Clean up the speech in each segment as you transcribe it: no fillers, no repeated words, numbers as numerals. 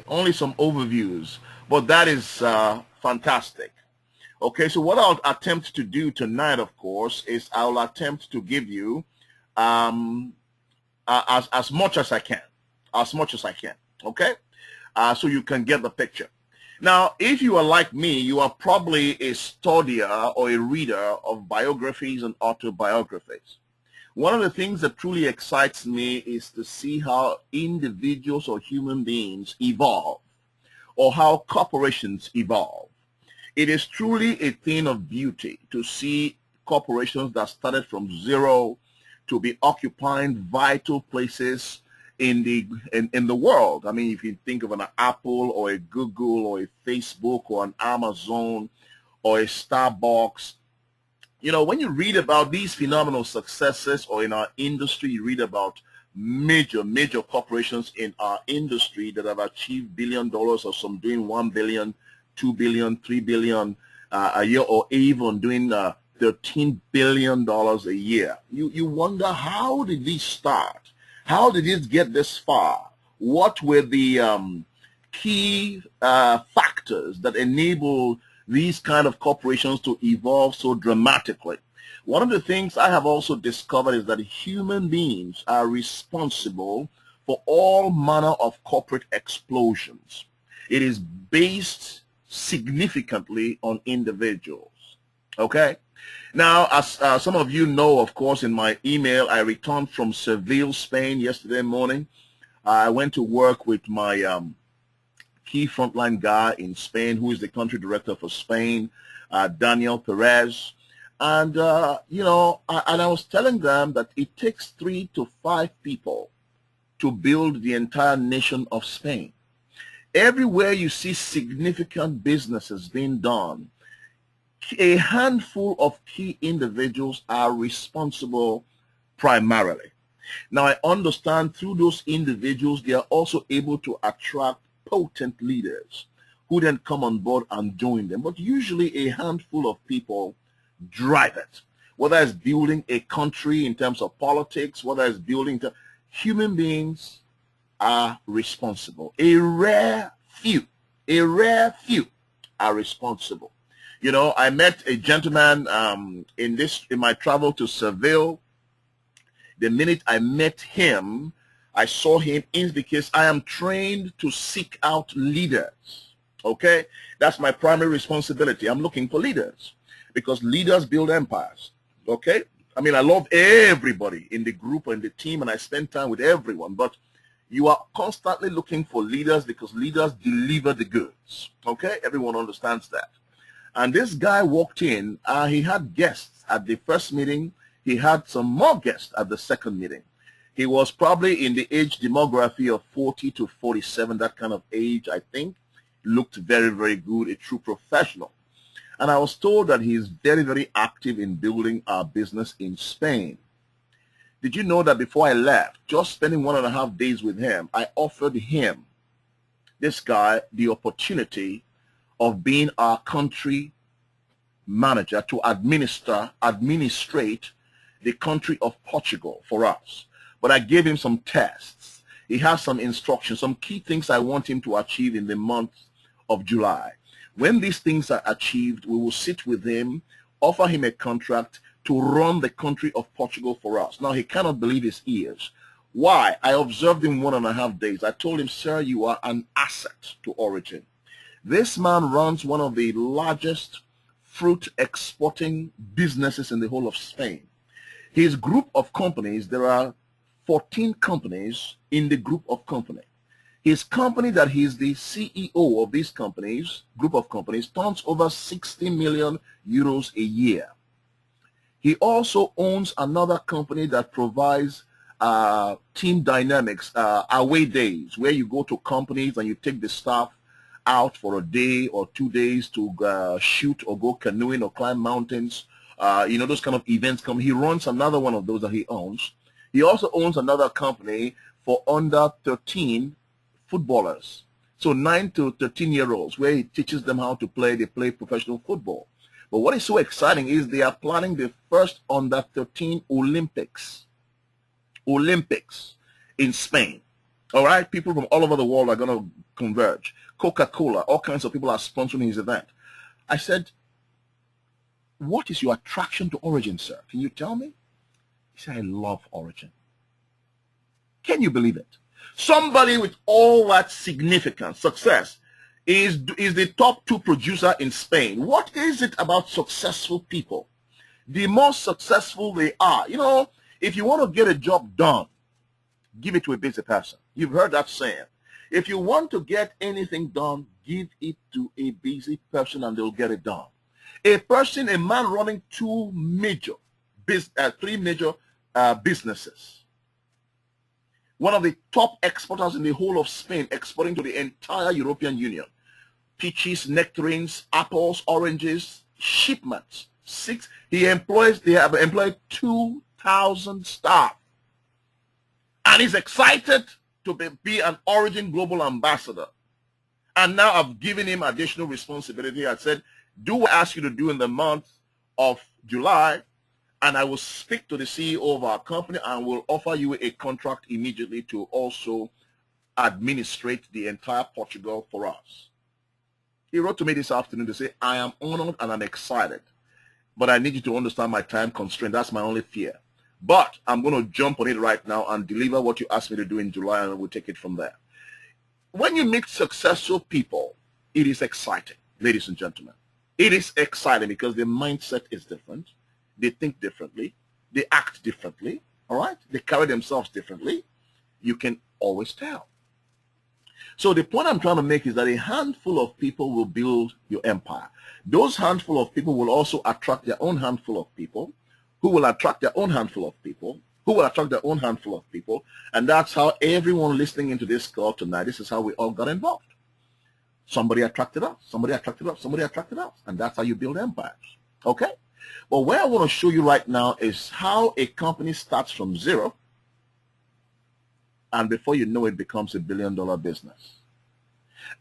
only some overviews, but that is fantastic. Okay, so what I'll attempt to do tonight, of course, is I'll attempt to give you um, as much as I can, as much as I can. Okay, so you can get the picture. Now, if you are like me, you are probably a studier or a reader of biographies and autobiographies. One of the things that truly excites me is to see how individuals or human beings evolve or how corporations evolve. It is truly a thing of beauty to see corporations that started from zero to be occupying vital places in the world. I mean, if you think of an Apple or a Google or a Facebook or an Amazon or a Starbucks, you know, when you read about these phenomenal successes, or in our industry, you read about major corporations in our industry that have achieved $1 billion, or some doing 1 billion, 2 billion, 3 billion a year, or even doing $13 billion a year. You wonder, how did these start? How did it get this far? What were the key factors that enable these kind of corporations to evolve so dramatically? One of the things I have also discovered is that human beings are responsible for all manner of corporate explosions. It is based significantly on individuals. Okay? Now, as some of you know, of course, in my email, I returned from Seville, Spain yesterday morning. I went to work with my key frontline guy in Spain, who is the country director for Spain, Daniel Perez. And, you know, and I was telling them that it takes 3 to 5 people to build the entire nation of Spain. Everywhere you see significant businesses being done, a handful of key individuals are responsible primarily. Now, I understand through those individuals, they are also able to attract potent leaders who then come on board and join them. But usually a handful of people drive it, whether it's building a country in terms of politics, whether it's building, human beings are responsible. A rare few are responsible. You know, I met a gentleman in my travel to Seville. The minute I met him, I saw him in, because I am trained to seek out leaders. Okay, that's my primary responsibility. I'm looking for leaders, because leaders build empires. Okay, I mean, I love everybody in the group and the team, and I spend time with everyone, but you are constantly looking for leaders, because leaders deliver the goods. Okay, everyone understands that. And this guy walked in, he had guests at the first meeting, he had some more guests at the second meeting. He was probably in the age demography of 40 to 47, that kind of age, I think. Looked very good, a true professional. And I was told that he is very active in building our business in Spain. Did you know that before I left, just spending 1.5 days with him, I offered him, this guy, the opportunity of being our country manager to administrate the country of Portugal for us. But I gave him some tests. He has some instructions, some key things I want him to achieve in the month of July. When these things are achieved, we will sit with him, offer him a contract to run the country of Portugal for us. Now, he cannot believe his ears. Why? I observed him 1.5 days. I told him, sir, you are an asset to Origin. This man runs one of the largest fruit exporting businesses in the whole of Spain. His group of companies, there are 14 companies in the group of company. His company that he's the CEO of these companies, group of companies, turns over 60 million euros a year. He also owns another company that provides team dynamics, away days, where you go to companies and you take the staff out for a day or 2 days to shoot or go canoeing or climb mountains. You know, those kind of events come. He runs another one of those that he owns. He also owns another company for under 13 footballers. So 9 to 13-year-olds, where he teaches them how to play. They play professional football. But what is so exciting is they are planning the first under 13 Olympics in Spain. All right, people from all over the world are going to converge. Coca-Cola, all kinds of people are sponsoring his event. I said, what is your attraction to Origin, sir? Can you tell me? He said, I love Origin. Can you believe it? Somebody with all that significance, success, is the top 2 producer in Spain. What is it about successful people? The more successful they are, you know, if you want to get a job done, give it to a busy person. You've heard that saying. If you want to get anything done, give it to a busy person and they'll get it done. A man running 3 major businesses. One of the top exporters in the whole of Spain, exporting to the entire European Union. Peaches, nectarines, apples, oranges, shipments. They have employed 2,000 staff. And he's excited to be an Origin Global Ambassador. And now I've given him additional responsibility. I said, do what I ask you to do in the month of July, and I will speak to the CEO of our company and will offer you a contract immediately to also administrate the entire Portugal for us. He wrote to me this afternoon to say, I am honored and I'm excited, but I need you to understand my time constraint. That's my only fear. But I'm going to jump on it right now and deliver what you asked me to do in July, and we'll take it from there. When you meet successful people, it is exciting, ladies and gentlemen. It is exciting because their mindset is different. They think differently. They act differently. All right? They carry themselves differently. You can always tell. So the point I'm trying to make is that a handful of people will build your empire. Those handful of people will also attract their own handful of people, who will attract their own handful of people, who will attract their own handful of people. And that's how everyone listening into this call tonight, this is how we all got involved. Somebody attracted us, somebody attracted us, somebody attracted us. And that's how you build empires. Okay? Well, what I want to show you right now is how a company starts from zero, and before you know it, becomes a billion-dollar business.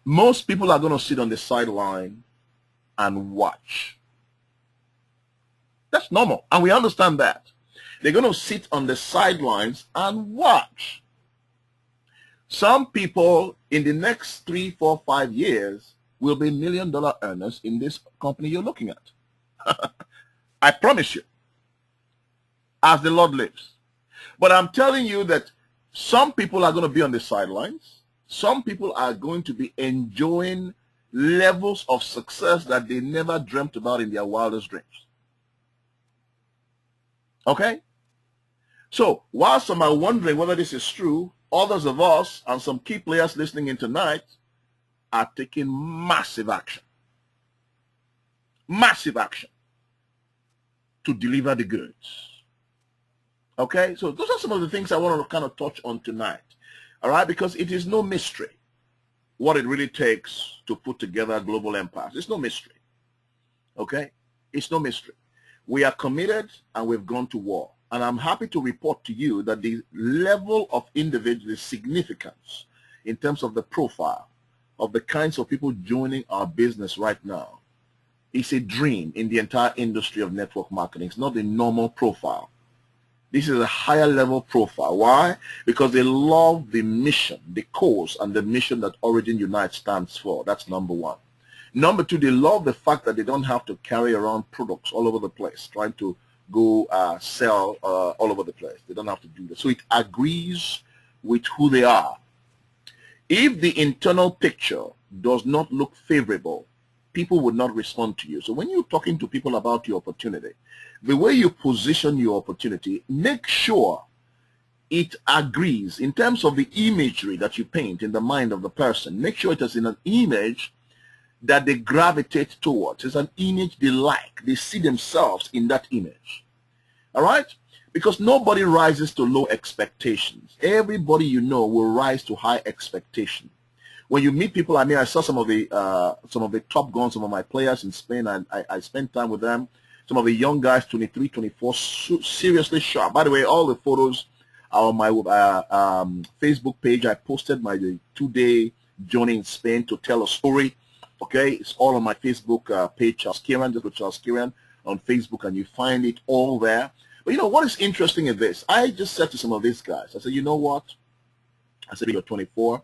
Most people are going to sit on the sideline and watch. That's normal, and we understand that. They're going to sit on the sidelines and watch. Some people in the next 3, 4, 5 years will be million-dollar earners in this company you're looking at. I promise you, as the Lord lives. But I'm telling you that some people are going to be on the sidelines. Some people are going to be enjoying levels of success that they never dreamt about in their wildest dreams. Okay? So while some are wondering whether this is true, others of us and some key players listening in tonight are taking massive action. Massive action to deliver the goods. Okay? So those are some of the things I want to kind of touch on tonight. All right? Because it is no mystery what it really takes to put together global empires. It's no mystery. Okay? It's no mystery. We are committed and we've gone to war. And I'm happy to report to you that the level of individual significance in terms of the profile of the kinds of people joining our business right now is a dream in the entire industry of network marketing. It's not a normal profile. This is a higher level profile. Why? Because they love the mission, the cause, and the mission that Origin Unite stands for. That's number one. Number two, they love the fact that they don't have to carry around products all over the place, trying to go sell all over the place. They don't have to do that. So it agrees with who they are. If the internal picture does not look favorable, people would not respond to you. So when you're talking to people about your opportunity, the way you position your opportunity, make sure it agrees in terms of the imagery that you paint in the mind of the person. Make sure it is in an image that they gravitate towards. It's an image they like. They see themselves in that image. All right? Because nobody rises to low expectations. Everybody you know will rise to high expectation. When you meet people, I mean, I saw some of the top guns, some of my players in Spain, and I spent time with them. Some of the young guys, 23, 24, seriously sharp. By the way, all the photos are on my Facebook page. I posted my 2-day journey in Spain to tell a story. Okay, it's all on my Facebook page, Charles Kieran, just go Charles Kieran on Facebook, and you find it all there. But you know, what is interesting is this. I just said to some of these guys, I said, you know what? I said, you're 24.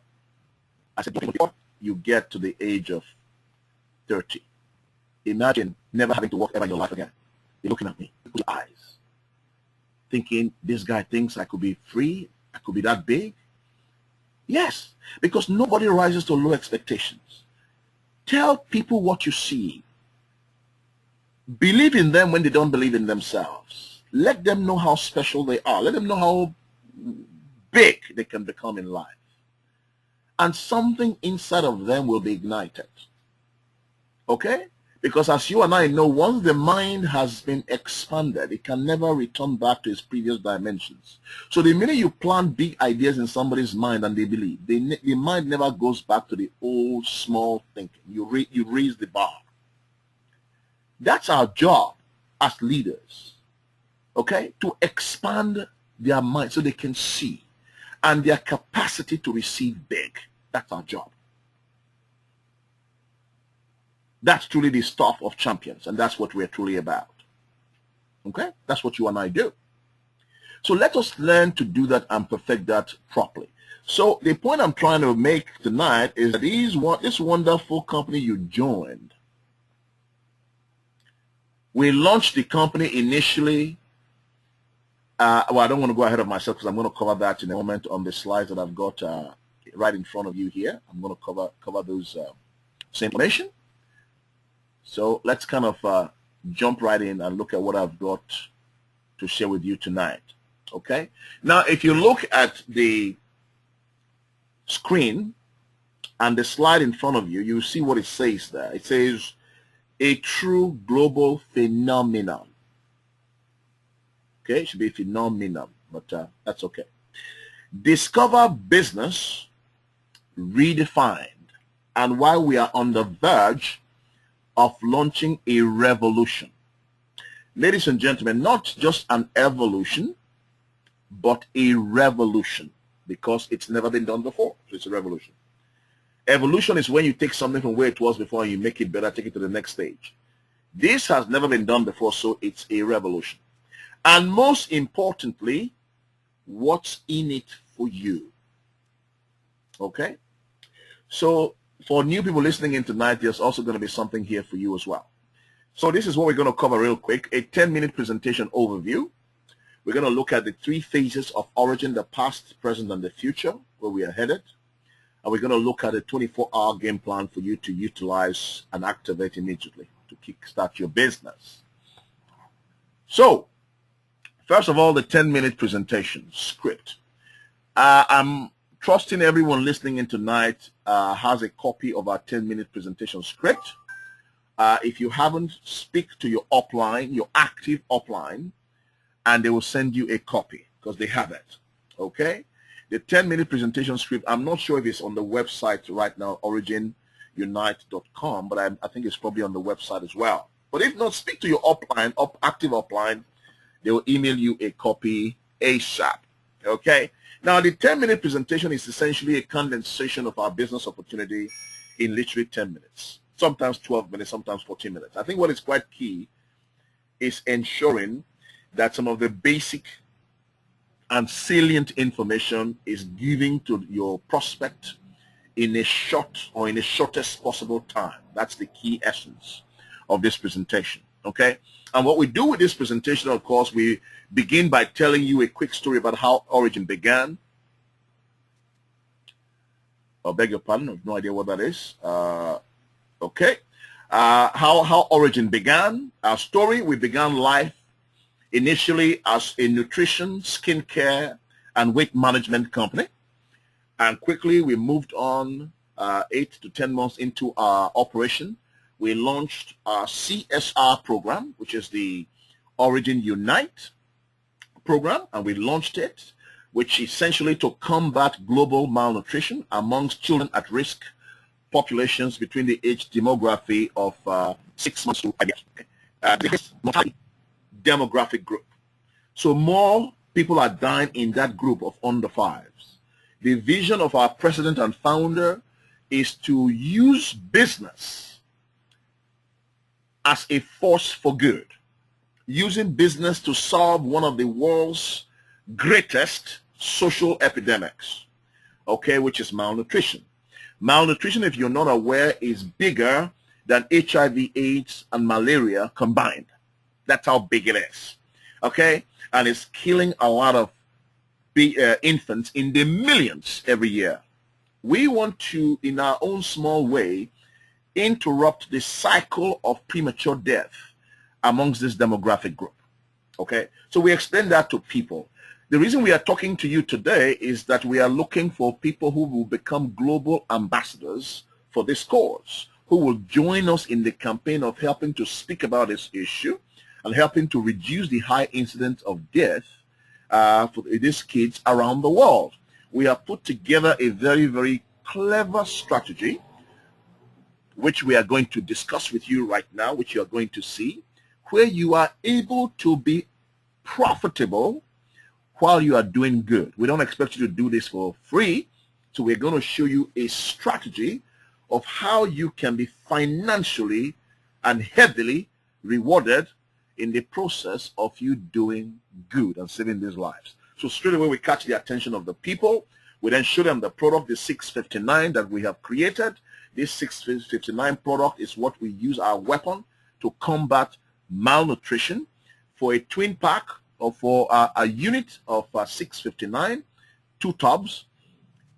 I said, 24, you get to the age of 30. Imagine never having to work ever in your life again. You're looking at me with your eyes, thinking, this guy thinks I could be free, I could be that big. Yes, because nobody rises to low expectations. Tell people what you see. Believe in them when they don't believe in themselves. Let them know how special they are. Let them know how big they can become in life. And something inside of them will be ignited. Okay? Because as you and I know, once the mind has been expanded, it can never return back to its previous dimensions. So the minute you plant big ideas in somebody's mind and they believe, the mind never goes back to the old small thinking. You raise the bar. That's our job as leaders, okay? To expand their mind so they can see and their capacity to receive big. That's our job. That's truly the stuff of champions, and that's what we're truly about. Okay? That's what you and I do. So let us learn to do that and perfect that properly. So the point I'm trying to make tonight is that this wonderful company you joined, we launched the company initially. Well, I don't want to go ahead of myself because I'm going to cover that in a moment on the slides that I've got right in front of you here. I'm going to cover those same information. So let's kind of jump right in and look at what I've got to share with you tonight. Okay. Now, if you look at the screen and the slide in front of you, you see what it says there. It says a true global phenomenon. Okay, it should be phenomenon, but that's okay. Discover business redefined, and why we are on the verge of launching a revolution. Ladies and gentlemen, not just an evolution, but a revolution, because it's never been done before. So it's a revolution. Evolution is when you take something from where it was before and you make it better, take it to the next stage. This has never been done before, so it's a revolution. And most importantly, what's in it for you? Okay? So for new people listening in tonight, there's also going to be something here for you as well. So this is what we're going to cover real quick, a 10-minute presentation overview. We're going to look at the 3 phases of origin, the past, present, and the future, where we are headed. And we're going to look at a 24-hour game plan for you to utilize and activate immediately to kickstart your business. So, first of all, the 10-minute presentation script. I'm trusting everyone listening in tonight has a copy of our 10-minute presentation script. If you haven't, speak to your upline, your active upline, and they will send you a copy because they have it. Okay? The 10-minute presentation script, I'm not sure if it's on the website right now, originunite.com, but I think it's probably on the website as well. But if not, speak to your upline, active upline. They will email you a copy ASAP. Okay? Now, the 10-minute presentation is essentially a condensation of our business opportunity in literally 10 minutes, sometimes 12 minutes, sometimes 14 minutes. I think what is quite key is ensuring that some of the basic and salient information is given to your prospect in a short or in the shortest possible time. That's the key essence of this presentation. Okay? And what we do with this presentation, of course, we begin by telling you a quick story about how Origin began. I beg your pardon, I have no idea what that is. Okay. How Origin began. Our story, we began life initially as a nutrition, skincare, and weight management company. And quickly we moved on 8 to 10 months into our operation. We launched our CSR program, which is the Origin Unite program, and we launched it, which essentially to combat global malnutrition amongst children at risk populations between the age demography of 6 months to 5 years. This demographic group. So more people are dying in that group of under 5s. The vision of our president and founder is to use business as a force for good, using business to solve one of the world's greatest social epidemics. okay, which is malnutrition. Malnutrition, if you're not aware, is bigger than HIV, AIDS, and malaria combined. That's how big it is, okay? And it's killing a lot of infants in the millions every year. We want to, in our own small way, interrupt the cycle of premature death amongst this demographic group, okay? So we explain that to people. The reason we are talking to you today is that we are looking for people who will become global ambassadors for this cause, who will join us in the campaign of helping to speak about this issue and helping to reduce the high incidence of death for these kids around the world. We have put together a very, very clever strategy, which we are going to discuss with you right now, which you are going to see, where you are able to be profitable while you are doing good. We don't expect you to do this for free, so we're going to show you a strategy of how you can be financially and heavily rewarded in the process of you doing good and saving these lives. So straight away we catch the attention of the people. We then show them the product, the 659 that we have created. This 659 product is what we use our weapon to combat malnutrition. For a twin pack or for a unit of 659, 2 tubs,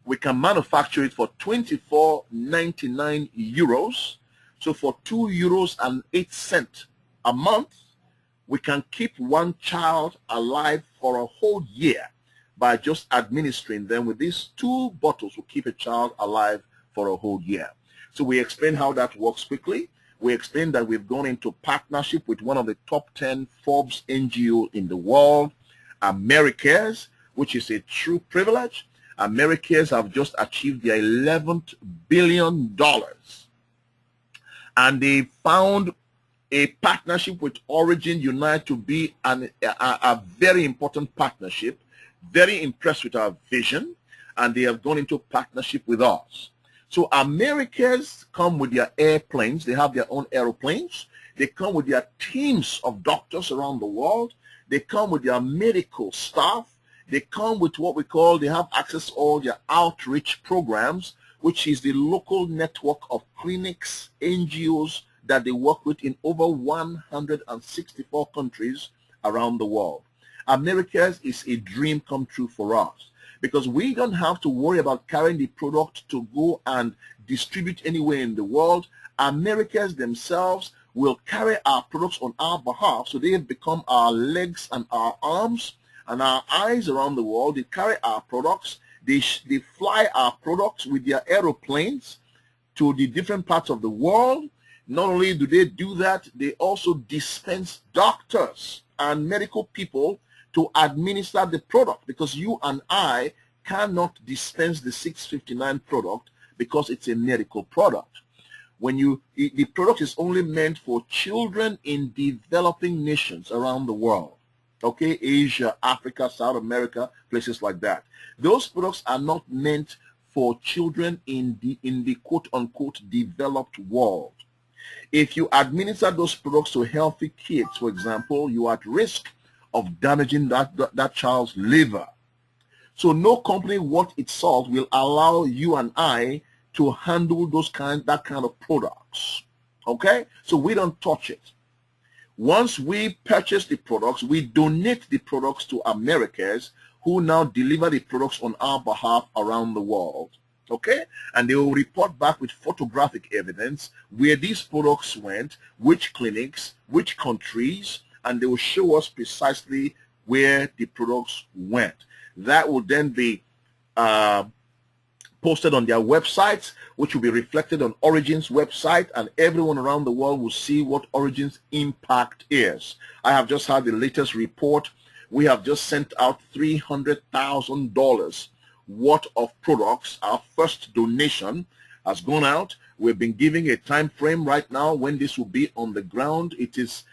we can manufacture it for 24.99 euros. So for 2.08 euros a month, we can keep one child alive for a whole year by just administering them with these 2 bottles. Will keep a child alive for a whole year. So we explain how that works quickly. We explain that we've gone into partnership with one of the top 10 Forbes NGO in the world, Americares, which is a true privilege. Americares have just achieved their $11 billion. And they found a partnership with Origin Unite to be a very important partnership, very impressed with our vision, and they have gone into partnership with us. So Americans come with their airplanes. They have their own aeroplanes. They come with their teams of doctors around the world. They come with their medical staff. They come with what we call, they have access to all their outreach programs, which is the local network of clinics, NGOs, that they work with in over 164 countries around the world. Americas is a dream come true for us because we don't have to worry about carrying the product to go and distribute anywhere in the world. Americas themselves will carry our products on our behalf, so they have become our legs and our arms and our eyes around the world. They carry our products. They fly our products with their aeroplanes to the different parts of the world. Not only do they do that, they also dispense doctors and medical people to administer the product, because you and I cannot dispense the 659 product because it's a medical product. The product is only meant for children in developing nations around the world. Okay, Asia, Africa, South America, places like that. Those products are not meant for children in the quote-unquote developed world. If you administer those products to healthy kids, for example, you are at risk of damaging that child's liver. So no company worth its salt will allow you and I to handle that kind of products. Okay? So we don't touch it. Once we purchase the products, we donate the products to Americas, who now deliver the products on our behalf around the world. Okay? And they will report back with photographic evidence where these products went, which clinics, which countries, and they will show us precisely where the products went. That will then be posted on their websites, which will be reflected on Origin's website, and everyone around the world will see what Origin's impact is. I have just had the latest report. We have just sent out $300,000 worth of products. Our first donation has gone out. We've been giving a time frame right now when this will be on the ground. It is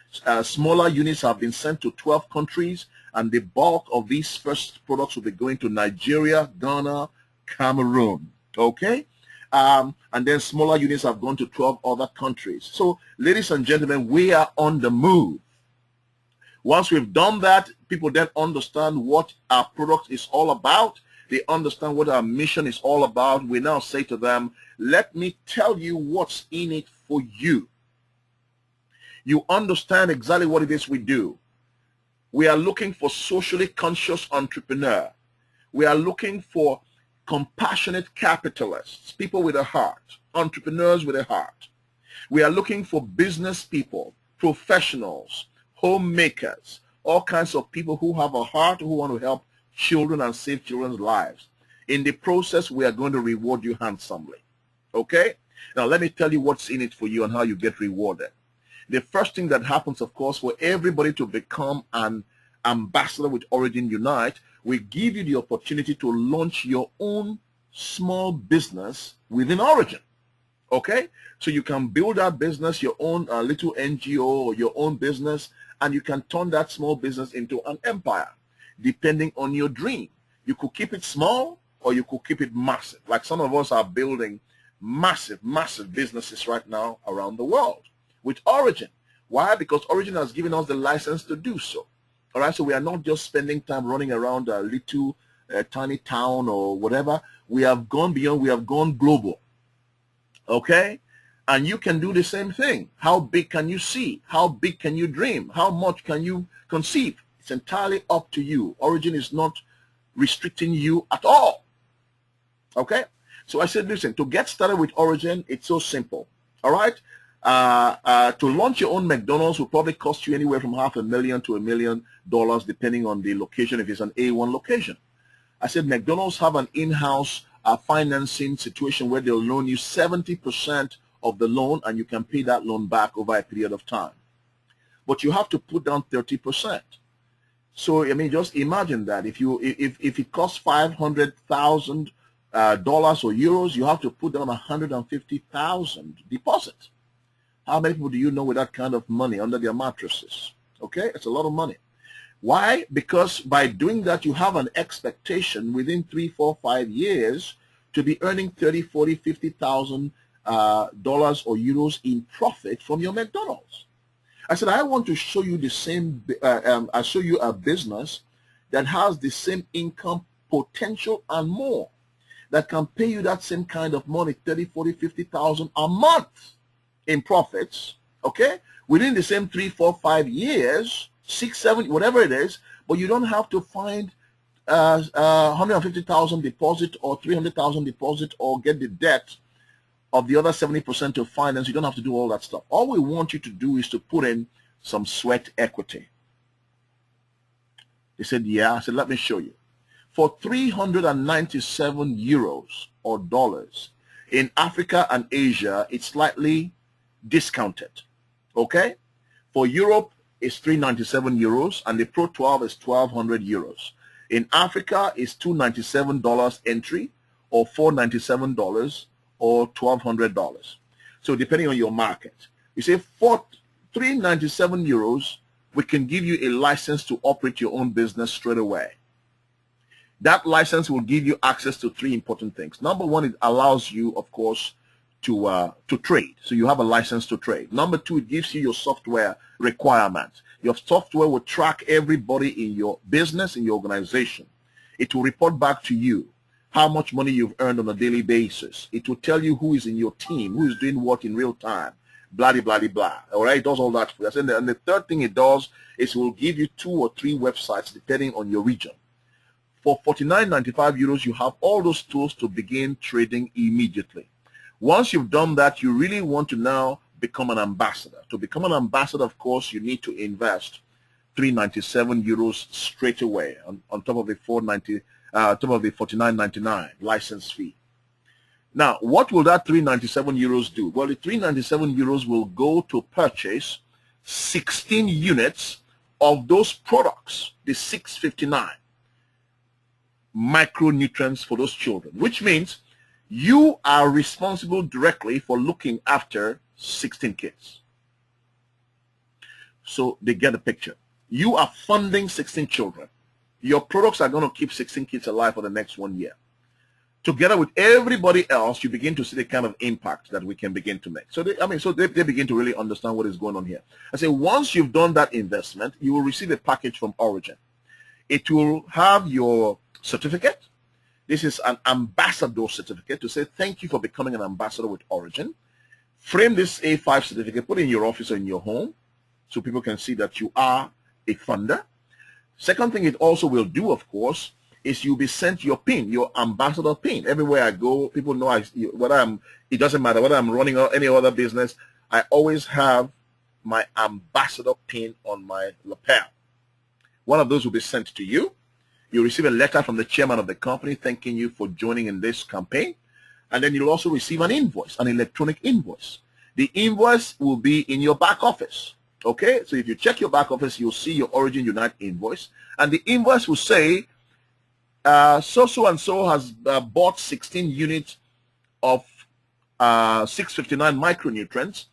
smaller units have been sent to 12 countries, and the bulk of these first products will be going to Nigeria, Ghana, Cameroon. Okay? And then smaller units have gone to 12 other countries. So, ladies and gentlemen, we are on the move. Once we've done that, people then understand what our product is all about. They understand what our mission is all about. We now say to them, let me tell you what's in it for you. You understand exactly what it is we do. We are looking for socially conscious entrepreneur. We are looking for compassionate capitalists, people with a heart, entrepreneurs with a heart. We are looking for business people, professionals, homemakers, all kinds of people who have a heart, who want to help children and save children's lives. In the process, we are going to reward you handsomely. Okay? Now, let me tell you what's in it for you and how you get rewarded. The first thing that happens, of course, for everybody to become an ambassador with Origin Unite, we give you the opportunity to launch your own small business within Origin. Okay? So you can build that business, your own little NGO or your own business, and you can turn that small business into an empire, depending on your dream. You could keep it small or you could keep it massive. Like some of us are building massive, massive businesses right now around the world with Origin. Why? Because Origin has given us the license to do so. All right, so we are not just spending time running around a little tiny town or whatever. We have gone beyond, we have gone global. Okay? And you can do the same thing. How big can you see? How big can you dream? How much can you conceive? It's entirely up to you. Origin is not restricting you at all. Okay? So I said, listen, to get started with Origin, it's so simple. All right? To launch your own McDonald's will probably cost you anywhere from $500,000 to $1 million, depending on the location, if it's an A1 location. I said McDonald's have an in-house financing situation where they'll loan you 70% of the loan, and you can pay that loan back over a period of time. But you have to put down 30%. So, I mean, just imagine that. If it costs $500,000 or euros, you have to put down $150,000 deposit. How many people do you know with that kind of money under their mattresses? Okay, it's a lot of money. Why? Because by doing that, you have an expectation within 3, 4, 5 years to be earning $30,000, $40,000, $50,000 or euros in profit from your McDonald's. I said, I want to show you the same, I'll show you a business that has the same income potential and more, that can pay you that same kind of money, $30,000, $40,000, $50,000 a month in profits, okay, within the same 3, 4, 5 years, 6, 7, whatever it is, but you don't have to find 150,000 deposit or 300,000 deposit or get the debt of the other 70% to finance. You don't have to do all that stuff. All we want you to do is to put in some sweat equity. They said, yeah. I said, let me show you. For 397 euros or dollars in Africa and Asia, it's slightly discounted. Okay? For Europe, it's 397 euros, and the Pro 12 is 1,200 euros. In Africa, it's $297 entry, or $497, or $1,200. So depending on your market. You say for 397 euros, we can give you a license to operate your own business straight away. That license will give you access to 3 important things. Number 1, it allows you, of course, to trade. So you have a license to trade. Number 2, it gives you your software requirements. Your software will track everybody in your business, in your organization. It will report back to you how much money you've earned on a daily basis. It will tell you who is in your team, who is doing what in real time, blah, blah, blah, blah. All right, it does all that for you. And the third thing it does is it will give you 2 or 3 websites depending on your region. For 49.95 euros, you have all those tools to begin trading immediately. Once you've done that, you really want to now become an ambassador. To become an ambassador, of course, you need to invest 397 euros straight away on top of the 49.99 license fee. Now, what will that 397 euros do? Well, the 397 euros will go to purchase 16 units of those products, the 659 micronutrients for those children, which means you are responsible directly for looking after 16 kids. So they get the picture. You are funding 16 children. Your products are going to keep 16 kids alive for the next 1 year. Together with everybody else, you begin to see the kind of impact that we can begin to make. So they begin to really understand what is going on here. I say once you've done that investment, you will receive a package from Origin. It will have your certificate. This is an ambassador certificate to say thank you for becoming an ambassador with Origin. Frame this A5 certificate, put it in your office or in your home so people can see that you are a funder. Second thing it also will do, of course, is you'll be sent your pin, your ambassador pin. Everywhere I go, people know it doesn't matter whether I'm running any other business, I always have my ambassador pin on my lapel. One of those will be sent to you. You'll receive a letter from the chairman of the company thanking you for joining in this campaign. And then you'll also receive an invoice, an electronic invoice. The invoice will be in your back office. Okay, so if you check your back office, you'll see your Origin Unite invoice. And the invoice will say, so-and-so has bought 16 units of 659 micronutrients,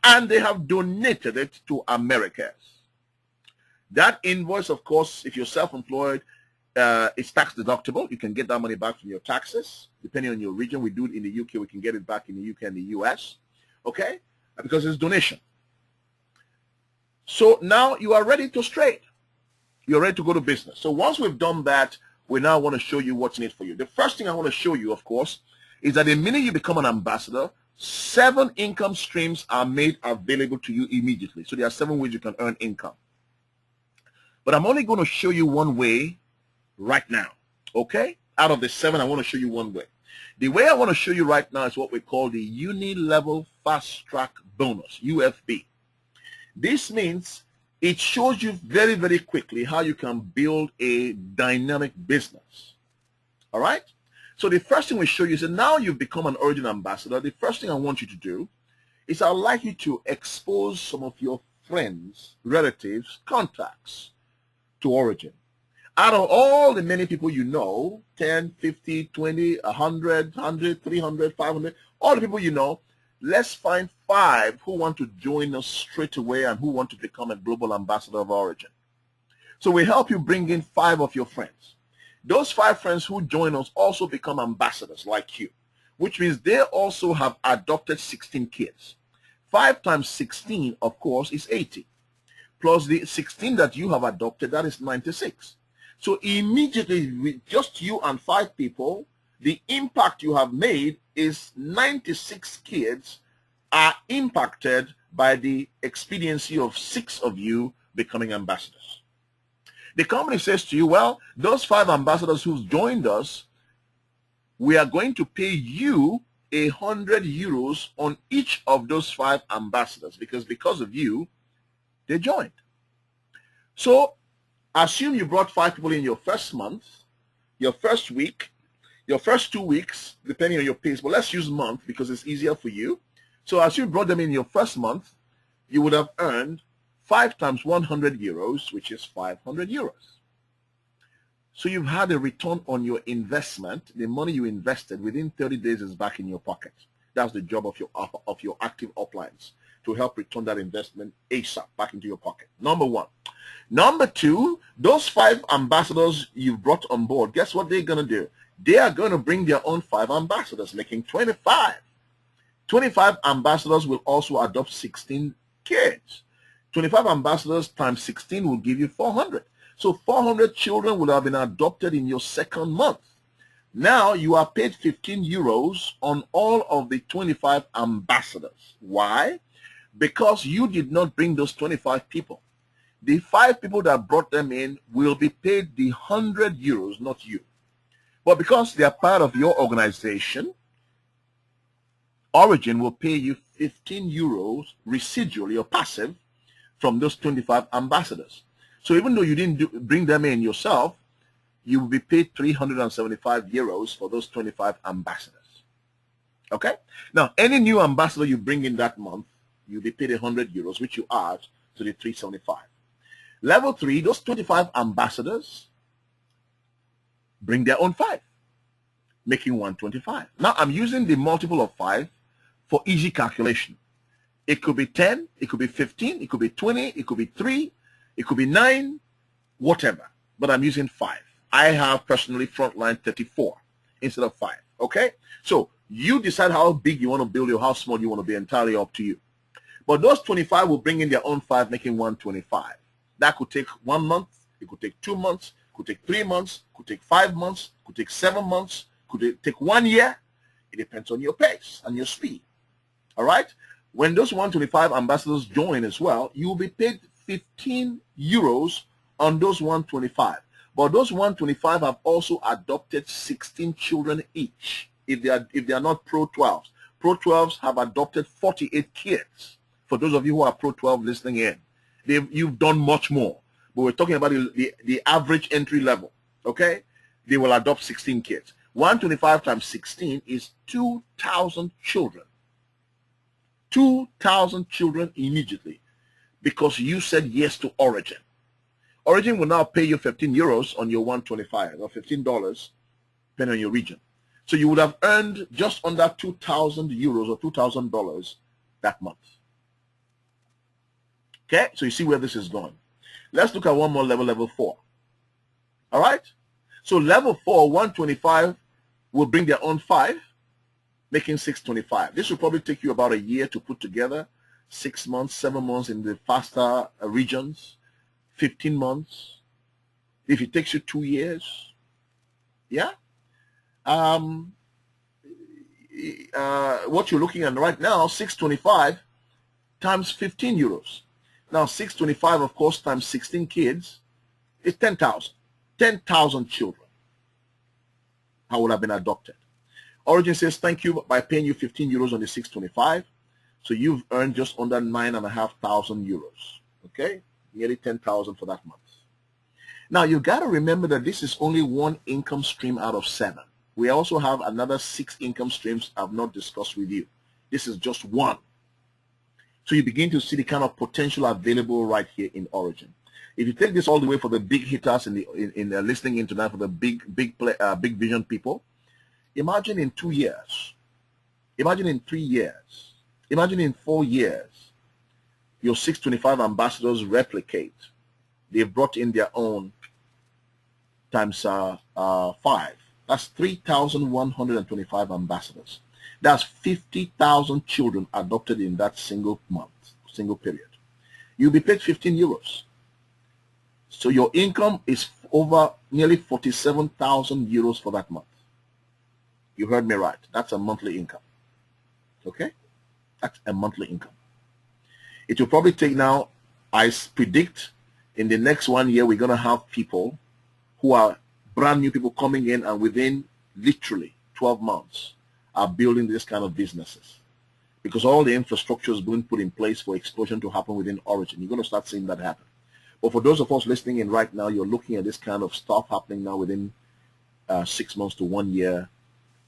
and they have donated it to Americas. That invoice, of course, if you're self-employed, it's tax deductible. You can get that money back from your taxes, depending on your region. We do it in the UK. We can get it back in the UK and the US, okay? Because it's donation. So now you are ready to trade. You're ready to go to business. So once we've done that, we now want to show you what's in it for you. The first thing I want to show you, of course, is that the minute you become an ambassador, 7 income streams are made available to you immediately. So there are 7 ways you can earn income. But I'm only going to show you one way right now, okay? Out of the 7, I want to show you one way. The way I want to show you right now is what we call the Uni-Level Fast Track Bonus, UFB. This means it shows you very, very quickly how you can build a dynamic business, all right? So the first thing we show you is that now you've become an Origin ambassador. The first thing I want you to do is I'd like you to expose some of your friends, relatives, contacts to Origin. Out of all the many people you know, 10, 50, 20, 100, 300, 500, all the people you know, let's find 5 who want to join us straight away and who want to become a global ambassador of Origin. So we help you bring in 5 of your friends. Those 5 friends who join us also become ambassadors like you, which means they also have adopted 16 kids. 5 times 16, of course, is 80. Plus the 16 that you have adopted, that is 96. So immediately, with just you and 5 people, the impact you have made is 96 kids are impacted by the expediency of 6 of you becoming ambassadors. The company says to you, well, those 5 ambassadors who've joined us, we are going to pay you 100 euros on each of those 5 ambassadors because of you, they joined. So assume you brought 5 people in your first month, your first week, your first 2 weeks, depending on your pace, but let's use month because it's easier for you. So as you brought them in your first month, you would have earned 5 times 100 euros, which is 500 euros. So you've had a return on your investment. The money you invested within 30 days is back in your pocket. That's the job of your active uplines, to help return that investment ASAP back into your pocket. Number 1. Number 2, those 5 ambassadors you've brought on board, guess what they're going to do? They are going to bring their own 5 ambassadors, making 25. 25 ambassadors will also adopt 16 kids. 25 ambassadors times 16 will give you 400. So 400 children will have been adopted in your second month. Now you are paid 15 euros on all of the 25 ambassadors. Why? Because you did not bring those 25 people. The 5 people that brought them in will be paid the 100 euros, not you. But because they are part of your organization, Origin will pay you 15 euros residually or passive from those 25 ambassadors. So even though you didn't bring them in yourself, you will be paid 375 euros for those 25 ambassadors. Okay? Now, any new ambassador you bring in that month, you'll be paid 100 euros, which you add to the 375. Level 3, those 25 ambassadors bring their own 5, making 125. Now, I'm using the multiple of 5 for easy calculation. It could be 10, it could be 15, it could be 20, it could be 3, it could be 9, whatever. But I'm using 5. I have personally frontline 34 instead of 5. Okay? So you decide how big you want to build or how small you want to be, entirely up to you. But those 25 will bring in their own 5, making 125. That could take 1 month. It could take 2 months. could take 3 months, could take 5 months, could take 7 months, could take 1 year. It depends on your pace and your speed. All right? When those 125 ambassadors join as well, you will be paid 15 euros on those 125. But those 125 have also adopted 16 children each if they are not Pro 12s. Pro 12s have adopted 48 kids. For those of you who are Pro 12 listening in, you've done much more. But we're talking about the average entry level, okay? They will adopt 16 kids. 125 times 16 is 2,000 children. 2,000 children immediately because you said yes to Origin. Origin will now pay you 15 euros on your 125 or $15 depending on your region. So you would have earned just under 2,000 euros or $2,000 that month. Okay, so you see where this is going. Let's look at one more level, level 4. All right? So level 4, 125 will bring their own 5, making 625. This will probably take you about a year to put together, 6 months, 7 months in the faster regions, 15 months. If it takes you 2 years, yeah? What you're looking at right now, 625 times 15 euros. Now, 625, of course, times 16 kids is 10,000. 10,000 children would have been adopted. Origin says thank you by paying you 15 euros on the 625. So you've earned just under 9,500 euros. Okay? Nearly 10,000 for that month. Now, you've got to remember that this is only one income stream out of 7. We also have another 6 income streams I've not discussed with you. This is just one. So you begin to see the kind of potential available right here in Origin. If you take this all the way for the big hitters in the listening in tonight, for the big vision people, imagine in 2 years, imagine in 3 years, imagine in 4 years, your 625 ambassadors replicate. They've brought in their own times 5. That's 3,125 ambassadors. That's 50,000 children adopted in that single month, single period. You'll be paid 15 euros. So your income is over nearly 47,000 euros for that month. You heard me right. That's a monthly income. Okay? That's a monthly income. It will probably take now, I predict, in the next 1 year, we're going to have people who are brand new people coming in, and within literally 12 months are building this kind of businesses. Because all the infrastructure is being put in place for explosion to happen within Origin. You're going to start seeing that happen. But for those of us listening in right now, you're looking at this kind of stuff happening now within 6 months to 1 year,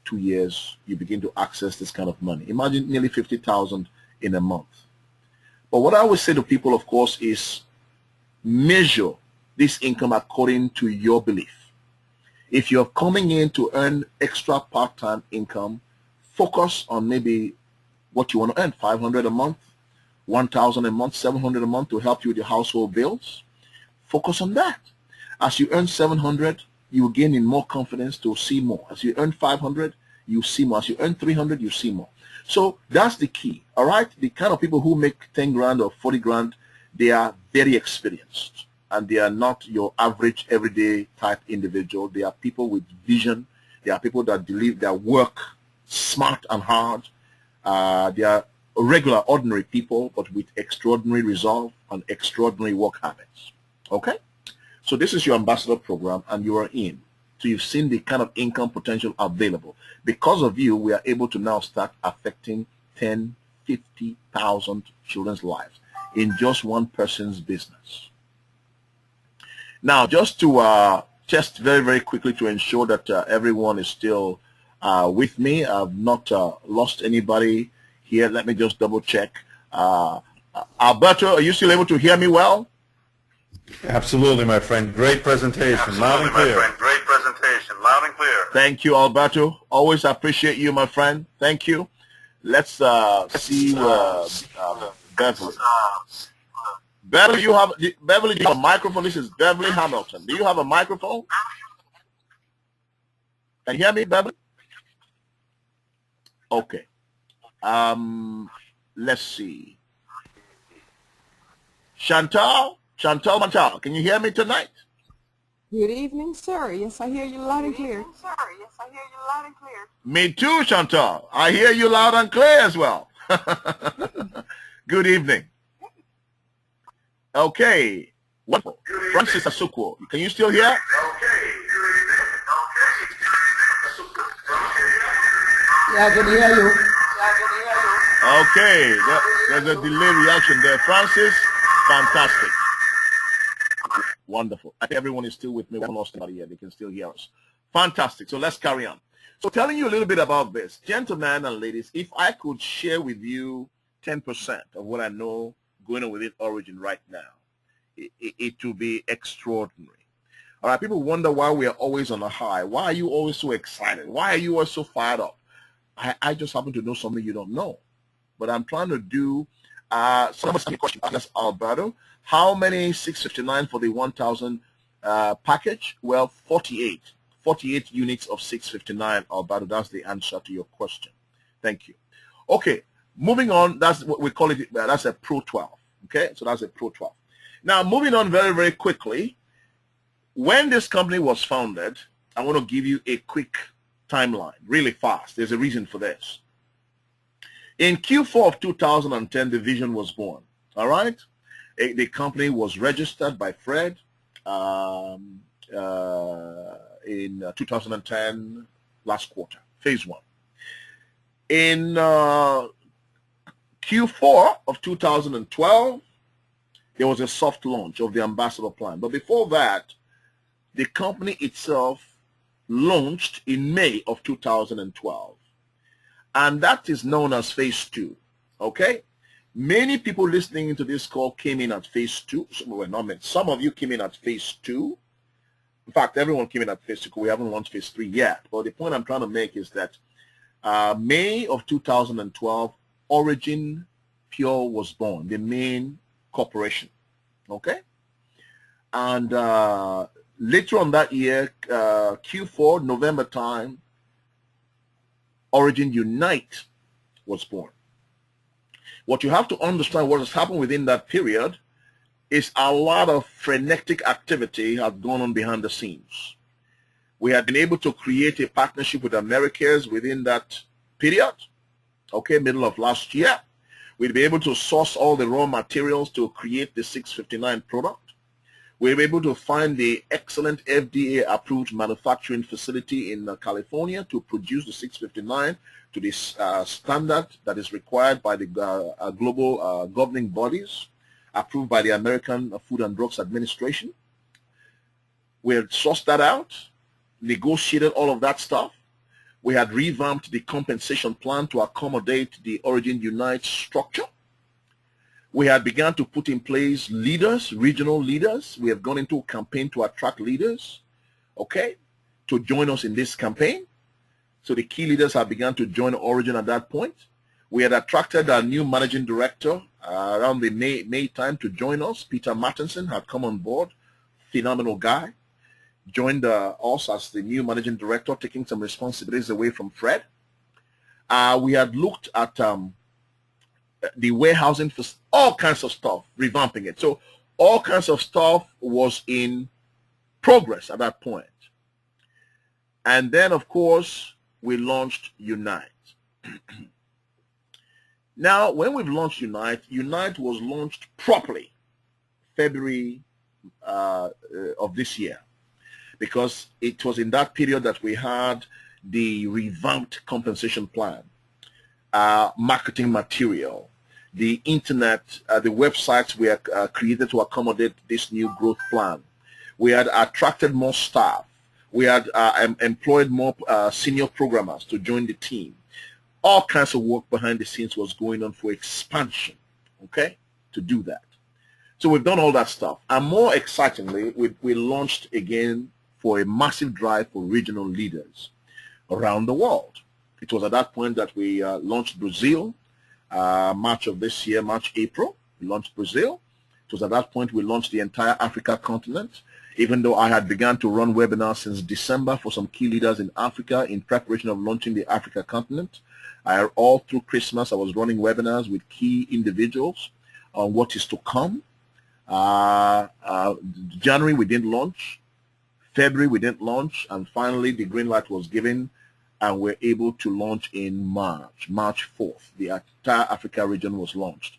2 years, you begin to access this kind of money. Imagine nearly 50,000 in a month. But what I always say to people, of course, is measure this income according to your belief. If you're coming in to earn extra part-time income, focus on maybe what you want to earn, 500 a month, 1,000 a month, 700 a month to help you with your household bills. Focus on that. As you earn 700, you will gain in more confidence to see more. As you earn 500, you see more. As you earn 300, you see more. So that's the key, all right? The kind of people who make 10 grand or 40 grand, they are very experienced. And they are not your average everyday type individual. They are people with vision. They are people that believe their work smart and hard. They are regular, ordinary people, but with extraordinary resolve and extraordinary work habits. Okay? So this is your ambassador program, and you are in. So you've seen the kind of income potential available. Because of you, we are able to now start affecting 10, 50,000 children's lives in just one person's business. Now, just to test very, very quickly to ensure that everyone is still with me, I've not lost anybody here. Let me just double check. Alberto, are you still able to hear me well? Absolutely, my friend. Great presentation. Loud and clear. Great presentation. Loud and clear. Thank you, Alberto. Always appreciate you, my friend. Thank you. Let's see Beverly. Beverly, do you have a microphone? This is Beverly Hamilton. Do you have a microphone? Can you hear me, Beverly? Okay. Let's see. Chantal, can you hear me tonight? Good evening, sir. Yes, I hear you loud and clear. Me too, Chantal. I hear you loud and clear as well. Good evening. Okay. Wonderful. Francis Asukwo, can you still hear? Yeah, I can hear you. Okay. There's a delay reaction there. Francis, fantastic. Wonderful. I think everyone is still with me. We haven't lost anybody yet. They can still hear us. Fantastic. So let's carry on. So telling you a little bit about this. Gentlemen and ladies, if I could share with you 10% of what I know going on within Origin right now, it will be extraordinary. All right, people wonder why we are always on a high. Why are you always so excited? Why are you always so fired up? I just happen to know something you don't know. But I'm trying to do, someone asked me a question, that's Alberto. How many 659 for the 1,000 package? Well, 48. 48 units of 659, Alberto. That's the answer to your question. Thank you. Okay, moving on. That's what we call it. That's a Pro 12. Okay, so that's a Pro 12. Now, moving on very, very quickly. When this company was founded, I want to give you a quick timeline, really fast. There's a reason for this. In Q4 of 2010, the vision was born. All right? The company was registered by Fred in 2010, last quarter, phase 1. In Q4 of 2012, there was a soft launch of the ambassador plan. But before that, the company itself launched in May of 2012. And that is known as phase 2. Okay? Many people listening to this call came in at phase 2. Well, not many. Some of you came in at phase 2. In fact, everyone came in at phase 2 because we haven't launched phase 3 yet. But the point I'm trying to make is that May of 2012, Origin Pure was born, the main corporation. Okay? And later on that year, Q4, November time, Origin Unite was born. What you have to understand, what has happened within that period, is a lot of frenetic activity has gone on behind the scenes. We had been able to create a partnership with Americas within that period, okay, middle of last year. We'd be able to source all the raw materials to create the 659 product. We were able to find the excellent FDA-approved manufacturing facility in California to produce the 659 to the standard that is required by the global governing bodies, approved by the American Food and Drugs Administration. We had sourced that out, negotiated all of that stuff. We had revamped the compensation plan to accommodate the Origin Unite structure. We had begun to put in place leaders, regional leaders. We have gone into a campaign to attract leaders, okay, to join us in this campaign. So the key leaders have begun to join Origin at that point. We had attracted our new managing director around the May time to join us. Peter Martinson had come on board, phenomenal guy. Joined us as the new managing director, taking some responsibilities away from Fred. We had looked at the warehousing for all kinds of stuff, revamping it. So all kinds of stuff was in progress at that point. And then, of course, we launched Unite. Now, when we've launched Unite, Unite was launched properly February of this year, because it was in that period that we had the revamped compensation plan, marketing material, the internet, the websites were created to accommodate this new growth plan. We had attracted more staff. We had employed more senior programmers to join the team. All kinds of work behind the scenes was going on for expansion, okay, to do that. So we've done all that stuff. And more excitingly, we launched again for a massive drive for regional leaders around the world. It was at that point that we launched Brazil, March of this year, March, April. We launched Brazil. It was at that point we launched the entire Africa continent, even though I had begun to run webinars since December for some key leaders in Africa in preparation of launching the Africa continent. All through Christmas, I was running webinars with key individuals on what is to come. January, we didn't launch. February we didn't launch, and finally the green light was given, and we're able to launch in March 4th. The entire Africa region was launched.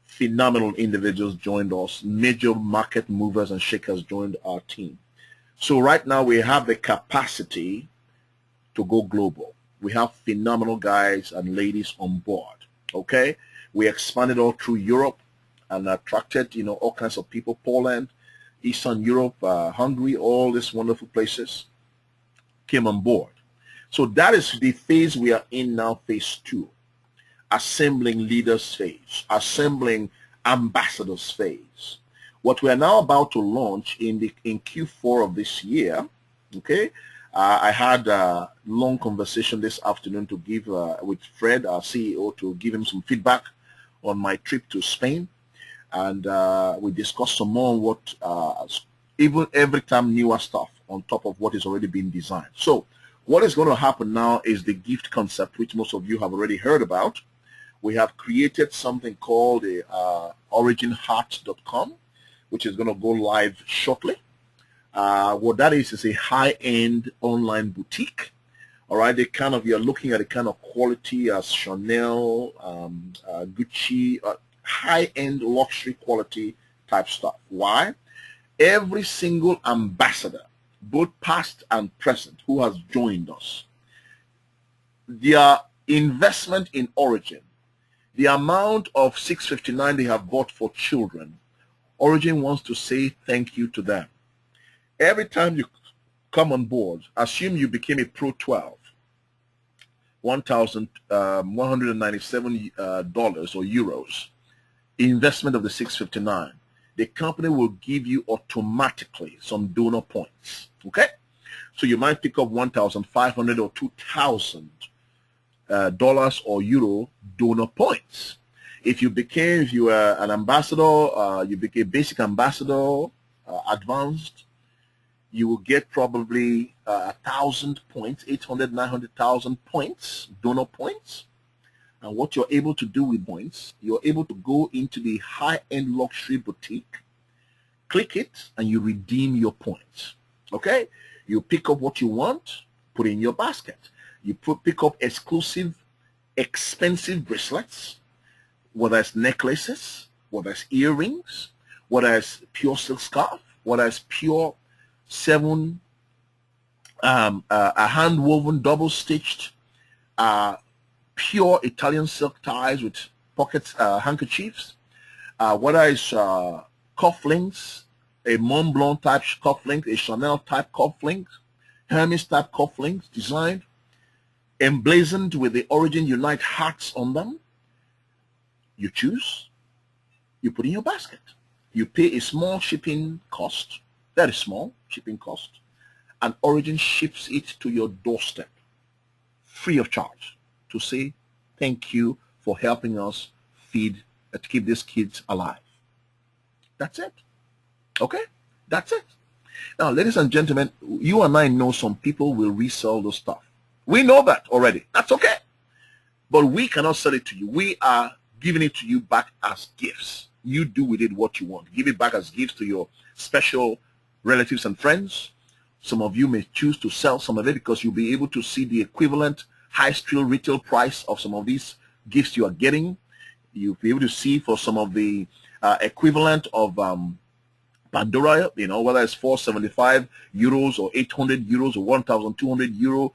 Phenomenal individuals joined us. Major market movers and shakers joined our team. So right now we have the capacity to go global. We have phenomenal guys and ladies on board. Okay, we expanded all through Europe and attracted, all kinds of people. Poland, Eastern Europe, Hungary, all these wonderful places came on board. So that is the phase we are in now, phase 2. Assembling leaders phase, assembling ambassadors phase. What we are now about to launch in Q4 of this year, okay, I had a long conversation this afternoon to give with Fred, our CEO, to give him some feedback on my trip to Spain, and we discussed some more on what, even every time newer stuff on top of what is already being designed. So what is going to happen now is the gift concept, which most of you have already heard about. We have created something called originheart.com, which is going to go live shortly. What that is a high-end online boutique. All right, you're looking at the kind of quality as Chanel, Gucci, high-end luxury quality type stuff. Why? Every single ambassador, both past and present, who has joined us, their investment in Origin, the amount of $659 they have bought for children, Origin wants to say thank you to them. Every time you come on board, assume you became a Pro 12, $1,197 or euros, investment of the $659. The company will give you automatically some donor points. Okay, so you might pick up $1,500 or $2,000 dollars or euro donor points. If you were an ambassador, you became basic ambassador, advanced, you will get probably 1,000 points, 800, 900,000 points, donor points. And what you're able to do with points, you're able to go into the high-end luxury boutique, click it, and you redeem your points. Okay? You pick up what you want, put it in your basket. You pick up exclusive, expensive bracelets, whether it's necklaces, whether it's earrings, whether it's pure silk scarf, whether it's pure 7 a hand-woven, double-stitched, pure Italian silk ties with pockets, handkerchiefs, whether it's cufflinks, a Mont Blanc type cufflink, a Chanel type cufflink, Hermes type cufflinks designed, emblazoned with the Origin Unite hearts on them. You choose, you put in your basket. You pay a small shipping cost, very small shipping cost, and Origin ships it to your doorstep free of charge to say thank you for helping us feed and keep these kids alive. That's it. Okay? That's it. Now, ladies and gentlemen, you and I know some people will resell those stuff. We know that already. That's okay. But we cannot sell it to you. We are giving it to you back as gifts. You do with it what you want. Give it back as gifts to your special relatives and friends. Some of you may choose to sell some of it because you'll be able to see the equivalent high street retail price of some of these gifts you are getting. You'll be able to see for some of the equivalent of Pandora, whether it's 475 euros or 800 euros or 1,200 euro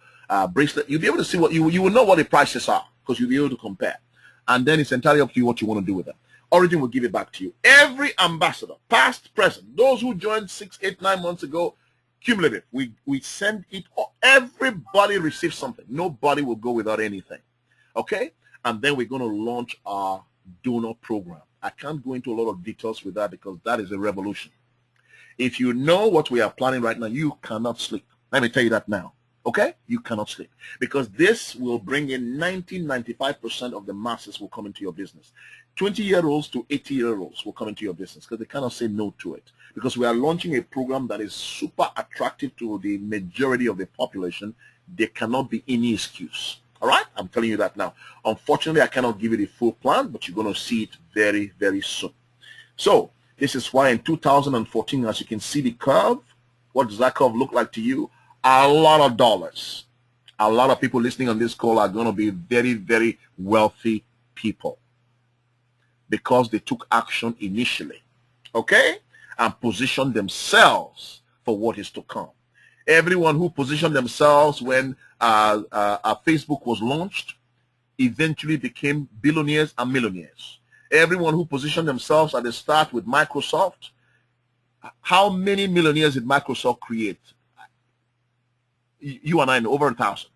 bracelet. You'll be able to see what you will know what the prices are because you'll be able to compare. And then it's entirely up to you what you want to do with them. Origin will give it back to you. Every ambassador, past, present, those who joined 6, 8, 9 months ago, cumulative, we send it. Everybody receives something. Nobody will go without anything. Okay? And then we're going to launch our donor program. I can't go into a lot of details with that because that is a revolution. If you know what we are planning right now, you cannot sleep. Let me tell you that now. Okay? You cannot sleep. Because this will bring in 95% of the masses will come into your business. 20-year-olds to 80-year-olds will come into your business because they cannot say no to it. Because we are launching a program that is super attractive to the majority of the population. There cannot be any excuse. All right? I'm telling you that now. Unfortunately, I cannot give you the full plan, but you're going to see it very, very soon. So this is why in 2014, as you can see the curve, What does that curve look like to you? A lot of dollars. A lot of people listening on this call are going to be very, very wealthy people because they took action initially, okay, and positioned themselves for what is to come. Everyone who positioned themselves when Facebook was launched eventually became billionaires and millionaires. Everyone who positioned themselves at the start with Microsoft, how many millionaires did Microsoft create? You and I know, over 1,000.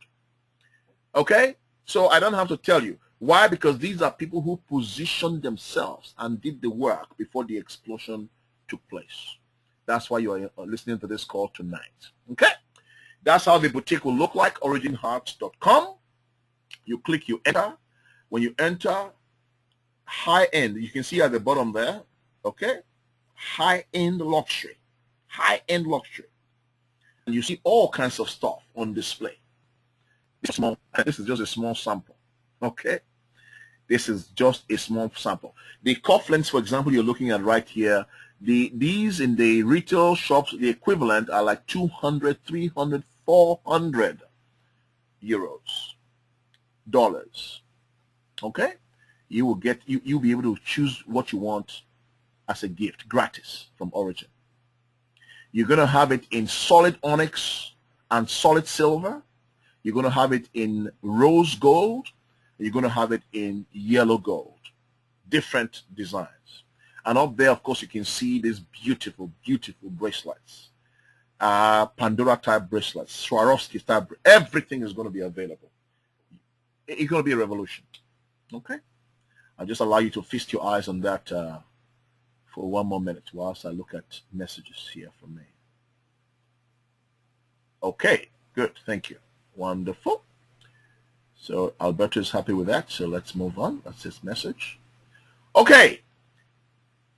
Okay? So I don't have to tell you. Why? Because these are people who positioned themselves and did the work before the explosion took place. That's why you are listening to this call tonight. Okay? That's how the boutique will look like, originhearts.com. You click, you enter. When you enter, high-end, you can see at the bottom there, okay? High-end luxury. High-end luxury. And you see all kinds of stuff on display. This is just a small sample, okay? This is just a small sample. The cufflinks, for example, you're looking at right here, these in the retail shops, the equivalent are like 200, 300, 400 euros, dollars, okay? You will get, you'll be able to choose what you want as a gift, gratis from Origin. You're going to have it in solid onyx and solid silver. You're going to have it in rose gold. You're going to have it in yellow gold. Different designs. And up there, of course, you can see these beautiful, beautiful bracelets. Pandora type bracelets, Swarovski type. Everything is going to be available. It's going to be a revolution. Okay? I'll just allow you to feast your eyes on that for one more minute whilst I look at messages here from me. Okay, good. Thank you. Wonderful. So Alberto is happy with that. So let's move on. That's his message. Okay.